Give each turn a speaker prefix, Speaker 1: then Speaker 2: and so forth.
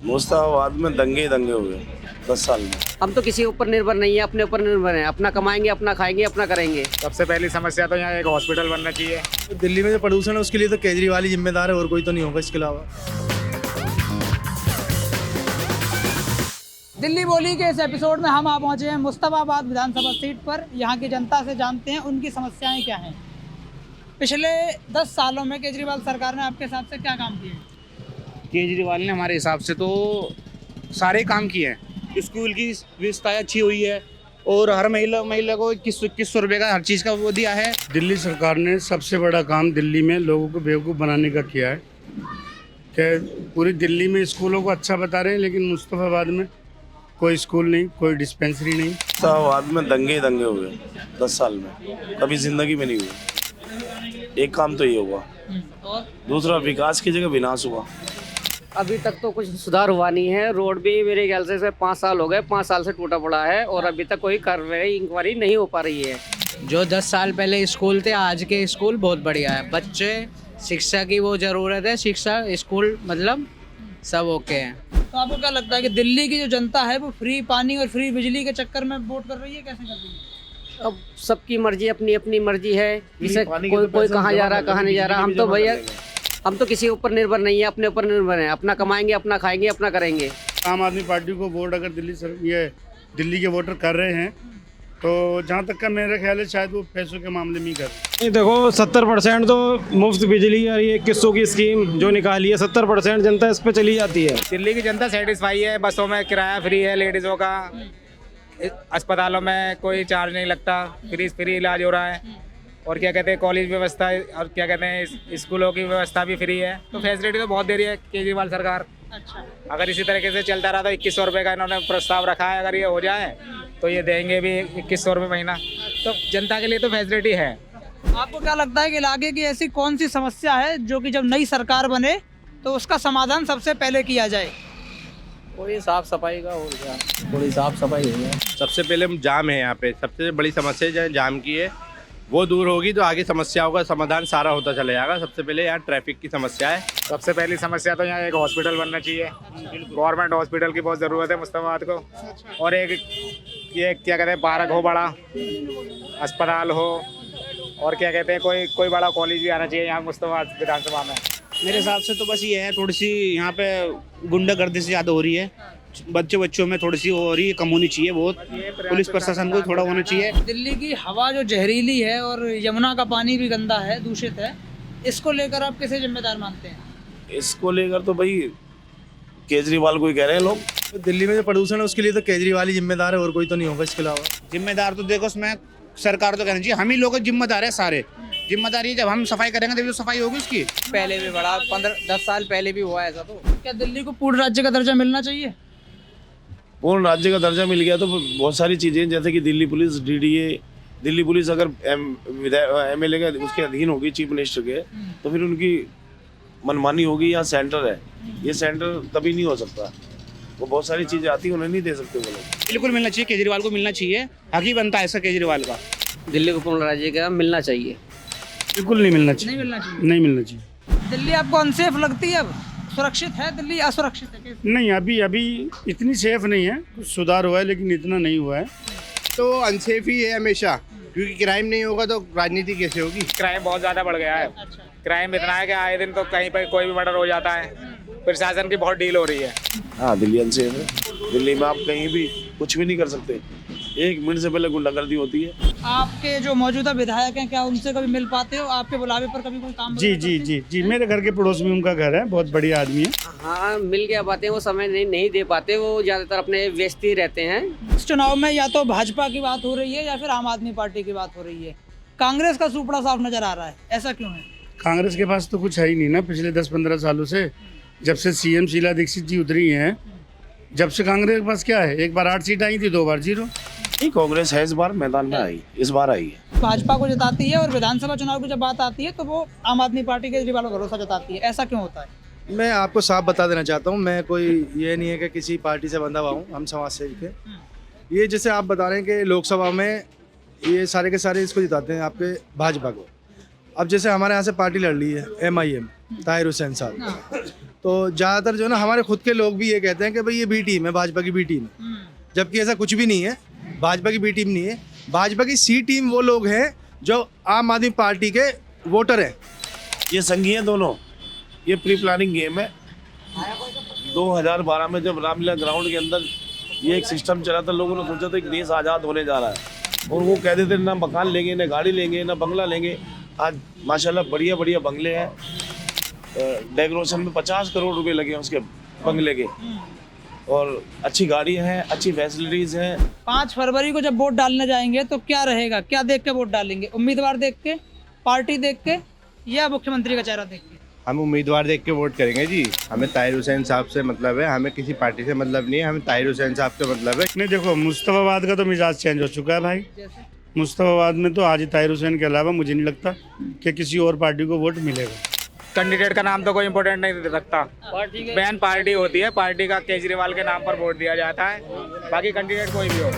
Speaker 1: मुस्ताबाद में दंगे ही दंगे हुए 10 साल में।
Speaker 2: हम तो किसी ऊपर निर्भर नहीं है, अपने ऊपर निर्भर हैं। अपना कमाएंगे, अपना खाएंगे, अपना करेंगे।
Speaker 3: सबसे पहली समस्या तो यहाँ एक हॉस्पिटल बनना चाहिए।
Speaker 4: दिल्ली में जो प्रदूषण है उसके लिए तो केजरीवाल ही जिम्मेदार है, और कोई तो नहीं होगा इसके अलावा।
Speaker 5: दिल्ली बोली के इस एपिसोड में हम आ पहुंचे हैं मुस्तफाबाद विधानसभा सीट पर। यहाँ की जनता से जानते हैं उनकी समस्याएं क्या हैं। पिछले 10 सालों में केजरीवाल सरकार ने आपके हिसाब से क्या काम किए?
Speaker 6: केजरीवाल ने हमारे हिसाब से तो सारे काम किए हैं। स्कूल की व्यवस्था अच्छी हुई है और हर महिला को 2100 रुपये का हर चीज़ का वो दिया है।
Speaker 7: दिल्ली सरकार ने सबसे बड़ा काम दिल्ली में लोगों को बेवकूफ़ बनाने का किया है कि पूरी दिल्ली में स्कूलों को अच्छा बता रहे हैं, लेकिन मुस्तफाबाद में कोई स्कूल नहीं, कोई डिस्पेंसरी नहीं।
Speaker 1: मुस्ताबाद में दंगे ही दंगे हुए 10 साल में, कभी जिंदगी में नहीं हुए। एक काम तो ये हुआ, दूसरा विकास की जगह विनाश हुआ।
Speaker 2: अभी तक तो कुछ सुधार हुआ नहीं है। रोड भी मेरे ख्याल से 5 साल हो गए, 5 साल से टूटा पड़ा है और अभी तक कोई कार्रवाई इंक्वायरी नहीं हो पा रही है।
Speaker 8: जो 10 साल पहले स्कूल थे, आज के स्कूल बहुत बढ़िया है। बच्चे शिक्षा की वो ज़रूरत है, शिक्षा स्कूल मतलब सब ओके है।
Speaker 5: तो आपको क्या लगता है कि दिल्ली की जो जनता है वो फ्री पानी और फ्री बिजली के चक्कर में वोट कर रही है? कैसे कर रही है?
Speaker 2: अब सबकी मर्जी, अपनी अपनी मर्जी है। जैसे कोई कहाँ जा रहा, कहाँ नहीं जा रहा। हम तो भैया, हम तो किसी ऊपर निर्भर नहीं है, अपने ऊपर निर्भर हैं। अपना कमाएंगे, अपना खाएंगे, अपना करेंगे।
Speaker 7: आम आदमी पार्टी को वोट अगर दिल्ली के वोटर कर रहे हैं तो जहाँ तक का मेरा ख्याल है शायद वो पैसों के मामले में ही कर रहे हैं।
Speaker 4: देखो 70% तो मुफ्त बिजली और ये 2100 की स्कीम जो निकाली है, 70% जनता इस पे चली जाती है।
Speaker 3: दिल्ली की जनता सेटिस्फाई है। बसों में किराया फ्री है लेडीज़ों का, अस्पतालों में कोई चार्ज नहीं लगता, फ्री इलाज हो रहा है। और क्या कहते हैं, कॉलेज व्यवस्था और क्या कहते हैं स्कूलों की व्यवस्था भी फ्री है। तो फैसिलिटी तो बहुत दे रही है केजरीवाल सरकार।
Speaker 5: अच्छा,
Speaker 3: अगर इसी तरीके से चलता रहा तो 2100 रुपये का इन्होंने प्रस्ताव रखा है। अगर ये हो जाए तो ये देंगे भी 2100 रुपये महीना। तो जनता के लिए तो फैसिलिटी है।
Speaker 5: आपको क्या लगता है कि इलाके की ऐसी कौन सी समस्या है जो कि जब नई सरकार बने तो उसका समाधान सबसे पहले किया जाए?
Speaker 8: कोई साफ सफाई का हो गया, थोड़ी साफ सफाई नहीं है।
Speaker 9: सबसे पहले जाम है यहाँ पे, सबसे बड़ी समस्या जो है जाम की है, वो दूर होगी तो आगे समस्याओं का समाधान सारा होता चला जाएगा। सबसे पहले यहाँ ट्रैफिक की समस्या है।
Speaker 3: सबसे पहली समस्या तो यहाँ एक हॉस्पिटल बनना चाहिए। गवर्नमेंट हॉस्पिटल की बहुत ज़रूरत है मुस्ताबाद को। और एक ये क्या कहते हैं, पार्क हो, बड़ा अस्पताल हो, और क्या कहते हैं कोई बड़ा कॉलेज भी आना चाहिए यहाँ मुस्ताबाद विधानसभा में।
Speaker 6: मेरे हिसाब से तो बस ये है, थोड़ी सी यहाँ पे गुंडागर्दी से ज़्यादा हो रही है। बच्चों में थोड़ी सी हो रही है, कम होनी चाहिए। बहुत पुलिस प्रशासन को थोड़ा होना चाहिए।
Speaker 5: दिल्ली की हवा जो जहरीली है और यमुना का पानी भी गंदा है, दूषित है, इसको लेकर आप किसे जिम्मेदार मानते हैं?
Speaker 1: इसको लेकर तो भाई केजरीवाल को ही कह रहे हैं लोग।
Speaker 4: दिल्ली में जो प्रदूषण है उसके लिए तो केजरीवाल ही जिम्मेदार है, और कोई तो नहीं होगा इसके अलावा।
Speaker 6: जिम्मेदार तो देखो उसमें सरकार तो कहना चाहिए, हम ही लोग जिम्मेदार है सारे। जिम्मेदारी जब हम सफाई करेंगे तभी तो सफाई होगी उसकी।
Speaker 8: पहले भी बड़ा 15-10 साल पहले भी हुआ ऐसा। तो
Speaker 5: क्या दिल्ली को पूर्ण राज्य का दर्जा मिलना चाहिए?
Speaker 1: पूर्ण राज्य का दर्जा मिल गया तो बहुत सारी चीज़ें, जैसे कि Delhi police, DDA, Delhi police अगर एमएलए के उसके अधीन होगी, चीफ मिनिस्टर के, तो फिर उनकी मनमानी होगी। यहाँ सेंटर है, ये सेंटर तभी नहीं हो सकता। वो बहुत सारी चीज़ें आती हैं, उन्हें नहीं दे सकते वो लोग।
Speaker 6: बिल्कुल मिलना चाहिए, केजरीवाल को मिलना चाहिए। हक ही बनता है ऐसा केजरीवाल का।
Speaker 2: दिल्ली को पूर्ण राज्य का मिलना चाहिए।
Speaker 7: बिल्कुल नहीं मिलना चाहिए,
Speaker 5: नहीं मिलना चाहिए।
Speaker 7: नहीं मिलना चाहिए।
Speaker 5: दिल्ली आपको अनसेफ लगती है? अब सुरक्षित है दिल्ली, असुरक्षित है? कैसे?
Speaker 7: नहीं, अभी इतनी सेफ नहीं है। कुछ सुधार हुआ है लेकिन इतना नहीं हुआ है।
Speaker 9: तो अनसेफ ही है हमेशा, क्योंकि क्राइम नहीं होगा तो राजनीति कैसे होगी।
Speaker 3: क्राइम बहुत ज़्यादा बढ़ गया है। क्राइम इतना है कि आए दिन तो कहीं पर कोई भी मर्डर हो जाता है। प्रशासन की बहुत डील हो रही है।
Speaker 1: हाँ, दिल्ली अनसेफ है। दिल्ली में आप कहीं भी कुछ भी नहीं कर सकते, 1 मिनट से पहले गुंडागर्दी होती है।
Speaker 5: आपके जो मौजूदा विधायक हैं, क्या उनसे कभी मिल पाते हो? आपके बुलावे पर कभी कोई काम
Speaker 7: जी जी जी जी, मेरे घर के पड़ोस में उनका घर है, बहुत बढ़िया आदमी है।
Speaker 2: हाँ, मिल गया बातें, वो समय नहीं दे पाते। वो ज़्यादातर अपने व्यस्त ही रहते हैं।
Speaker 5: इस चुनाव में या तो भाजपा की बात हो रही है या फिर आम आदमी पार्टी की बात हो रही है। कांग्रेस का सुपड़ा साफ नजर आ रहा है, ऐसा क्यों है?
Speaker 7: कांग्रेस के पास तो कुछ है ही नहीं ना। पिछले 10-15 सालों से, जब से सीएम शीला दीक्षित जी उतरी हैं, जब से कांग्रेस के पास क्या है, एक बार 8 सीट आई थी, 2 बार 0।
Speaker 1: नहीं, कांग्रेस है इस बार मैदान में आई, इस बार आई है।
Speaker 5: भाजपा को जताती है और विधानसभा चुनाव की जब बात आती है तो वो आम आदमी पार्टी केजरीवाल को भरोसा जताती है। ऐसा क्यों होता है?
Speaker 4: मैं आपको साफ बता देना चाहता हूँ, मैं कोई ये नहीं है कि किसी पार्टी से बंधा हुआ हूँ। हम समाज सेवी के। ये जैसे आप बता रहे हैं कि लोकसभा में ये सारे के सारे इसको जिताते हैं आपके भाजपा को। अब जैसे हमारे यहाँ से पार्टी लड़ ली है MIM, ताहिर हुसैन साहब, तो ज़्यादातर जो है ना हमारे खुद के लोग भी ये कहते हैं कि भाई ये बी टीम है, भाजपा की बी टीम है, जबकि ऐसा कुछ भी नहीं है। भाजपा की बी टीम नहीं है, भाजपा की सी टीम वो लोग हैं जो आम आदमी पार्टी के वोटर हैं।
Speaker 1: ये संघी हैं दोनों, ये प्री प्लानिंग गेम है। 2012 में जब रामलीला ग्राउंड के अंदर ये एक सिस्टम चला था, लोगों ने सोचा था कि देश आज़ाद होने जा रहा है, और वो कहते थे ना मकान लेंगे, ना गाड़ी लेंगे, ना बंगला लेंगे। आज माशाल्लाह बढ़िया बढ़िया बंगले हैं। डेकोरेशन में 50 करोड़ रुपए लगे हैं उसके बंगले के, और अच्छी गाड़ियाँ हैं, अच्छी फैसिलिटीज़ हैं।
Speaker 5: 5 फरवरी को जब वोट डालने जाएंगे तो क्या रहेगा, क्या देख के वोट डालेंगे? उम्मीदवार देख के, पार्टी देख के, या मुख्यमंत्री का चेहरा देख के?
Speaker 9: हम उम्मीदवार देख के वोट करेंगे जी। हमें ताहिर हुसैन साहब से मतलब है, हमें किसी पार्टी से मतलब नहीं है, हमें ताहिर हुसैन साहब से मतलब है।
Speaker 7: नहीं देखो, मुस्तफाबाद का तो मिजाज चेंज हो चुका है भाई। मुस्तफाबाद में तो आज ताहिर हुसैन के अलावा मुझे नहीं लगता कि किसी और पार्टी को वोट मिलेगा।
Speaker 3: कैंडिडेट का नाम तो कोई इम्पोर्टेंट नहीं रखता, बैन पार्टी होती है, पार्टी का केजरीवाल के नाम पर वोट दिया जाता है, बाकी कैंडिडेट कोई भी हो।